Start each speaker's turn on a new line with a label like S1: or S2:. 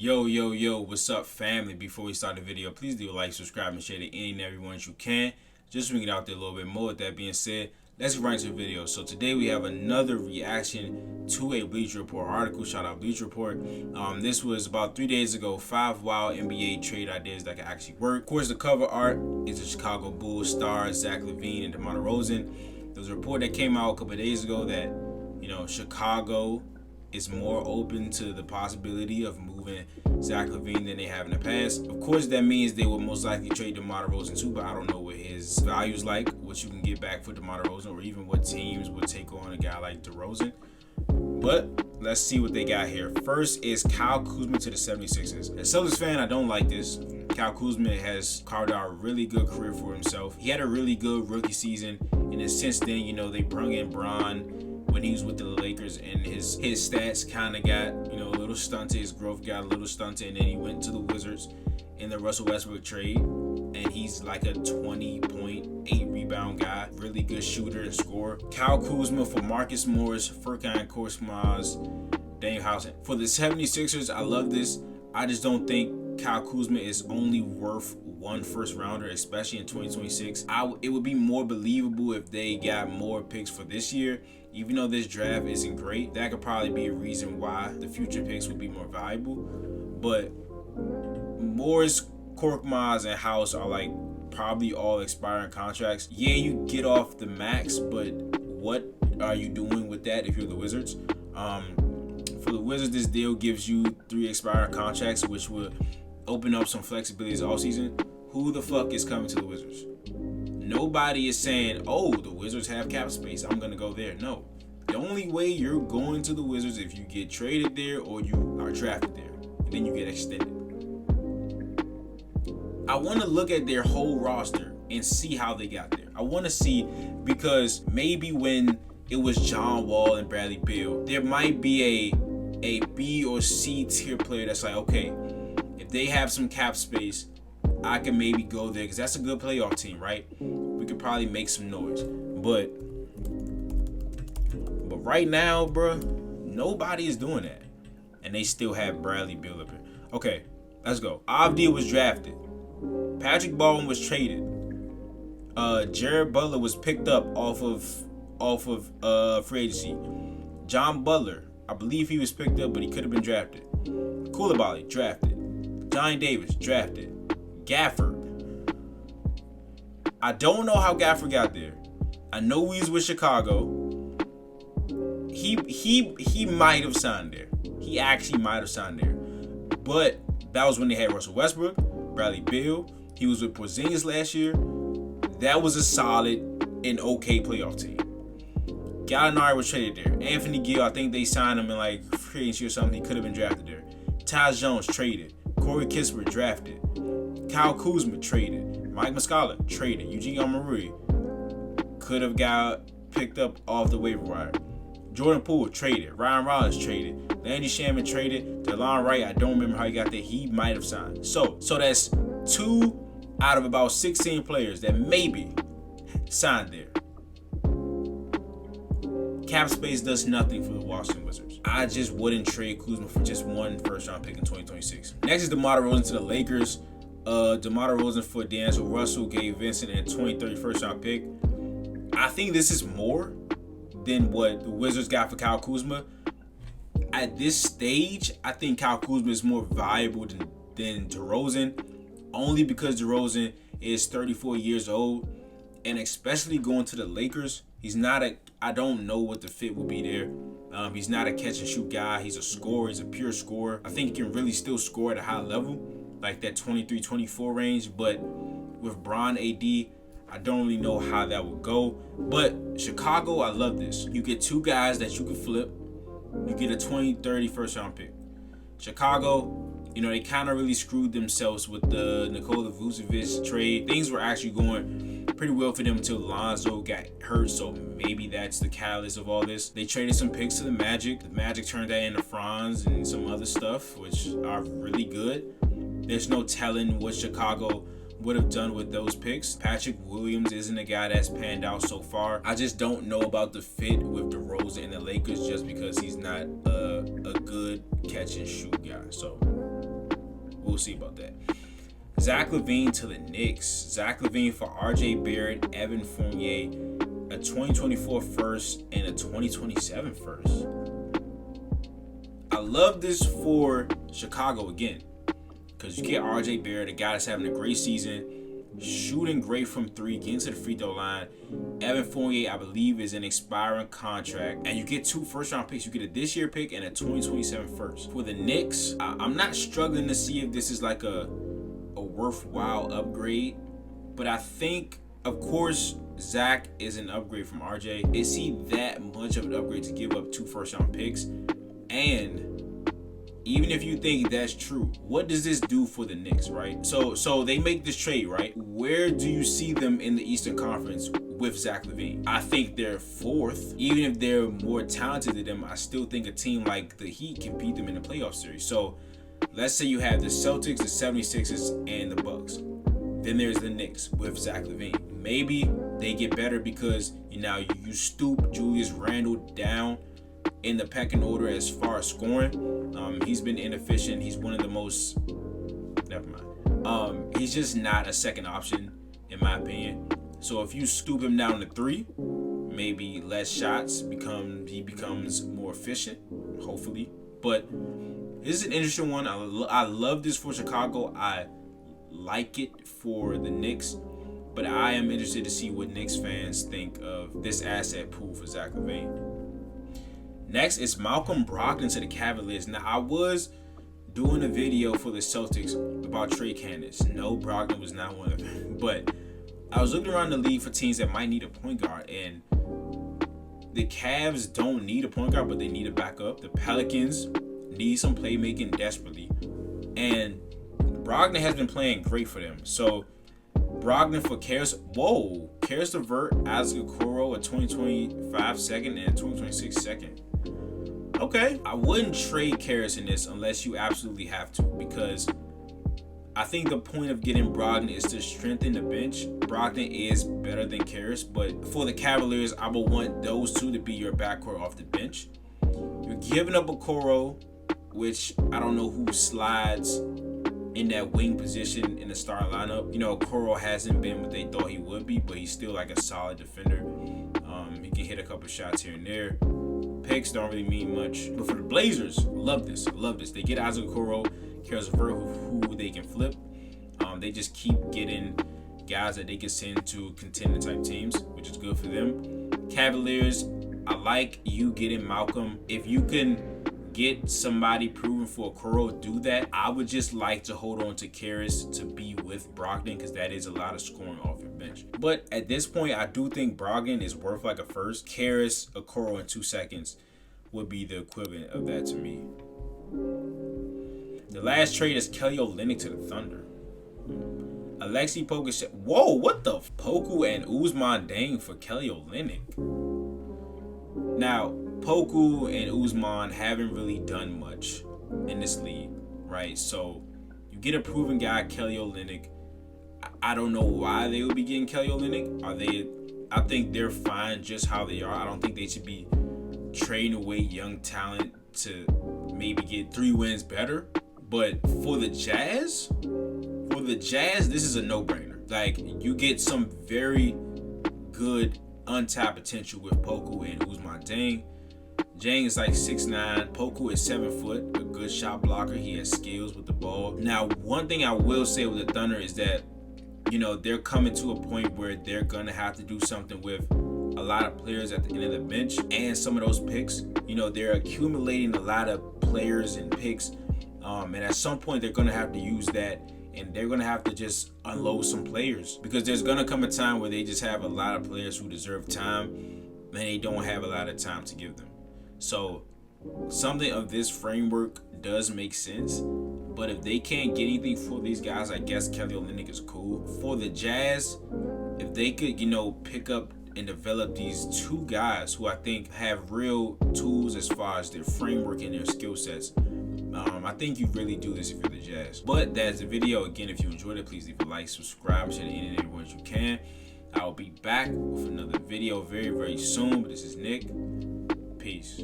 S1: Yo, what's up, family? Before we start the video, please do like, subscribe, and share to any and everyone that you can. Just bring it out there a little bit more. With that being said, let's get right into the video. So today we have another reaction to a Bleacher Report article. Shout out Bleacher Report. This was about 3 days ago. 5 wild NBA trade ideas that can actually work. Of course, the cover art is the Chicago Bulls stars Zach LaVine and DeMar DeRozan. There was a report that came out a couple of days ago that Chicago is more open to the possibility of moving Zach LaVine than they have in the past. Of course, that means they will most likely trade DeMar DeRozan too, but I don't know what his value is like, what you can get back for DeMar DeRozan, or even what teams would take on a guy like DeRozan. But let's see what they got here. First is Kyle Kuzma to the 76ers. As a Celtics fan, I don't like this. Kyle Kuzma has carved out a really good career for himself. He had a really good rookie season, and then since then, they brought in Bron when he was with the Lakers, and his stats kind of got, a little stunted. His growth got a little stunted, and then he went to the Wizards in the Russell Westbrook trade, and he's like a 20.8 rebound guy, really good shooter and scorer. Kyle Kuzma for Marcus Morris, Furkan Korkmaz, Daniel House. For the 76ers, I love this. I just don't think Kyle Kuzma is only worth one first rounder, especially in 2026. It would be more believable if they got more picks for this year. Even though this draft isn't great, that could probably be a reason why the future picks would be more valuable. But Morris, Korkmaz, and House are like probably all expiring contracts. Yeah, you get off the max, but what are you doing with that if you're the Wizards? For the Wizards, this deal gives you 3 expiring contracts, which would open up some flexibility this offseason. Who the fuck is coming to the Wizards? Nobody is saying, oh, the Wizards have cap space, I'm going to go there. No. The only way you're going to the Wizards if you get traded there or you are drafted there. And then you get extended. I want to look at their whole roster and see how they got there. I want to see, because maybe when it was John Wall and Bradley Beal, there might be a B or C tier player that's like, okay, if they have some cap space, I can maybe go there because that's a good playoff team, right? We could probably make some noise. But right now, bro, nobody is doing that. And they still have Bradley Beal up here. Okay, let's go. Avdija was drafted. Patrick Baldwin was traded. Jared Butler was picked up off of free agency. John Butler, I believe he was picked up, but he could have been drafted. Koulibaly, drafted. Johnny Davis, drafted. Gafford. I don't know how Gafford got there. I know he's with Chicago. He might have signed there. He actually might have signed there. But that was when they had Russell Westbrook, Bradley Beal. He was with Porzingis last year. That was a solid and okay playoff team. Gallinari was traded there. Anthony Gill, I think they signed him in like free agency or something. He could have been drafted there. Tyus Jones traded. Corey Kispert drafted. Kyle Kuzma traded. Mike Muscala traded. Eugene Omoruyi could have got picked up off the waiver wire. Jordan Poole traded. Ryan Rollins traded. Landry Shamet traded. DeLon Wright, I don't remember how he got there. He might have signed. So that's 2 out of about 16 players that maybe signed there. Cap space does nothing for the Washington Wizards. I just wouldn't trade Kuzma for just one first round pick in 2026. Next is DeMar DeRozan to the Lakers. DeMar DeRozan for D'Angelo Russell, Gabe Vincent, and 2030 first round pick. I think this is more than what the Wizards got for Kyle Kuzma. At this stage, I think Kyle Kuzma is more valuable than DeRozan, only because DeRozan is 34 years old, and especially going to the Lakers, I don't know what the fit will be there. He's not a catch and shoot guy. He's a scorer. He's a pure scorer. I think he can really still score at a high level, like that 23-24 range. But with Bron, AD, I don't really know how that would go. But Chicago, I love this. You get 2 guys that you can flip. You get a 2030 first round pick. Chicago, they kind of really screwed themselves with the Nikola Vucevic trade. Things were actually going pretty well for them until Lonzo got hurt, so maybe that's the catalyst of all this. They traded some picks to the Magic. The Magic turned that into Franz and some other stuff, which are really good. There's no telling what Chicago would have done with those picks. Patrick Williams isn't a guy that's panned out so far. I just don't know about the fit with DeRozan and the Lakers just because he's not a good catch and shoot guy. So we'll see about that. Zach LaVine to the Knicks. Zach LaVine for R.J. Barrett, Evan Fournier, a 2024 first and a 2027 first. I love this for Chicago again, because you get R.J. Barrett, a guy that's having a great season, shooting great from three, getting to the free throw line. Evan Fournier, I believe, is an expiring contract. And you get 2 first-round picks. You get a this-year pick and a 2027 first. For the Knicks, I'm not struggling to see if this is like a worthwhile upgrade. But I think, of course, Zach is an upgrade from RJ. Is he that much of an upgrade to give up 2 first-round picks? And even if you think that's true, what does this do for the Knicks, right? So they make this trade, right? Where do you see them in the Eastern Conference with Zach LaVine? I think they're 4th. Even if they're more talented than them, I still think a team like the Heat can beat them in the playoff series. So let's say you have the Celtics, the 76ers, and the Bucks. Then there's the Knicks with Zach LaVine. Maybe they get better because you stoop Julius Randle down in the pecking order as far as scoring. He's been inefficient. He's one of the most. Never mind. He's just not a second option in my opinion. So if you stoop him down to 3, maybe less shots, he becomes more efficient. Hopefully, but this is an interesting one. I love this for Chicago. I like it for the Knicks, but I am interested to see what Knicks fans think of this asset pool for Zach LaVine. Next is Malcolm Brogdon to the Cavaliers. Now, I was doing a video for the Celtics about trade candidates. No, Brogdon was not one of them. But I was looking around the league for teams that might need a point guard. And the Cavs don't need a point guard, but they need a backup. The Pelicans need some playmaking desperately. And Brogdon has been playing great for them. So, Brogdon for Karis LeVert, Isaac Okoro, a 2025 second and a 2026 second. Okay, I wouldn't trade Karis in this unless you absolutely have to, because I think the point of getting Brogdon is to strengthen the bench. Brogdon is better than Karis, but for the Cavaliers, I would want those two to be your backcourt off the bench. You're giving up Okoro, which I don't know who slides in that wing position in the starting lineup. Okoro hasn't been what they thought he would be, but he's still like a solid defender. He can hit a couple shots here and there. Picks don't really mean much. But for the Blazers, love this. They get Isaac Okoro, Karis LeVert, who they can flip. They just keep getting guys that they can send to contender type teams, which is good for them. Cavaliers, I like you getting Malcolm. If you can get somebody proven for Okoro, do that. I would just like to hold on to Karis to be with Brogdon, because that is a lot of scoring off your bench. But at this point, I do think Brogdon is worth like a first. Karis, Okoro in 2 seconds would be the equivalent of that to me. The last trade is Kelly Olynyk to the Thunder. Alexei Poku. Whoa, what the? Poku and Usman Deng for Kelly Olynyk. Now, Poku and Usman haven't really done much in this league, right? So you get a proven guy, Kelly Olynyk. I don't know why they would be getting Kelly Olynyk. I think they're fine just how they are. I don't think they should be trading away young talent to maybe get 3 wins better. But for the Jazz, this is a no-brainer. Like, you get some very good untapped potential with Poku and Usman Deng. Jang is like 6'9". Poku is 7 foot, a good shot blocker. He has skills with the ball. Now, one thing I will say with the Thunder is that, they're coming to a point where they're going to have to do something with a lot of players at the end of the bench and some of those picks. They're accumulating a lot of players and picks. And at some point, they're going to have to use that, and they're going to have to just unload some players, because there's going to come a time where they just have a lot of players who deserve time, and they don't have a lot of time to give them. So something of this framework does make sense, but if they can't get anything for these guys, I guess Kelly Olynyk is cool. For the Jazz, if they could, pick up and develop these 2 guys who I think have real tools as far as their framework and their skill sets, I think you really do this if you're the Jazz. But that's the video. Again, if you enjoyed it, please leave a like, subscribe, share it in everywhere you can. I'll be back with another video very, very soon. But this is Nick. Peace.